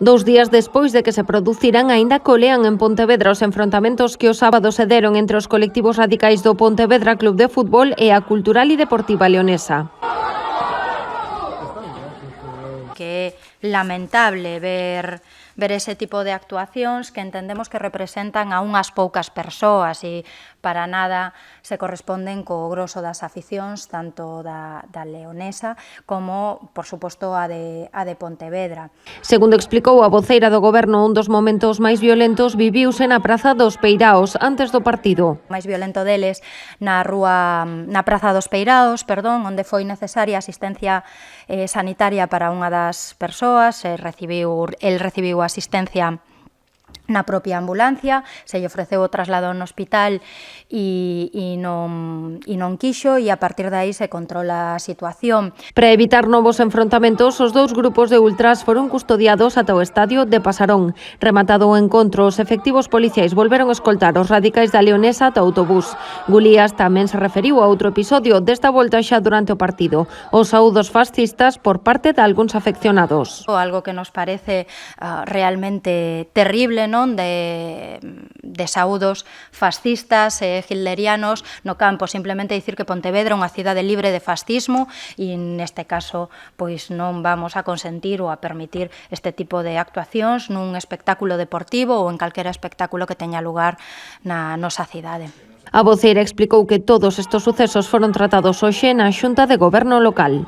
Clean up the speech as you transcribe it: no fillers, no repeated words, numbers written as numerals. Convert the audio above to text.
2 días despois de que se produciran, aínda colean en Pontevedra os enfrontamentos que o sábado se deron entre os colectivos radicais do Pontevedra Club de Fútbol e a Cultural e Deportiva Leonesa. Que é lamentable ver ese tipo de actuacións que entendemos que representan a unhas poucas persoas e para nada se corresponden co groso das aficións, tanto da leonesa como, por suposto, a de Pontevedra. Segundo explicou a voceira do Goberno, un dos momentos máis violentos viviuse na Praza dos Peiraos antes do partido. O máis violento deles na Praza dos Peiraos, onde foi necesaria asistencia sanitaria para unha das persoas, el recibiu asistencia na propia ambulancia, se lle ofreceu o traslado no hospital e non quixo, e a partir de aí se controla a situación. Para evitar novos enfrontamentos, os dous grupos de ultras foron custodiados ata o estadio de Pasarón. Rematado o encontro, os efectivos policiais volveron escoltar os radicais da Leonesa ata o autobús. Gulías tamén se referiu a outro episodio, desta volta xa durante o partido, os saúdos fascistas por parte de algúns afeccionados. Algo que nos parece realmente terrible, non, de saúdos fascistas e hitlerianos no campo. Simplemente dicir que Pontevedra é unha cidade libre de fascismo e neste caso pois non vamos a consentir ou a permitir este tipo de actuacións nun espectáculo deportivo ou en calquera espectáculo que teña lugar na nosa cidade. A voceira explicou que todos estes sucesos foron tratados hoxe na Xunta de Goberno local.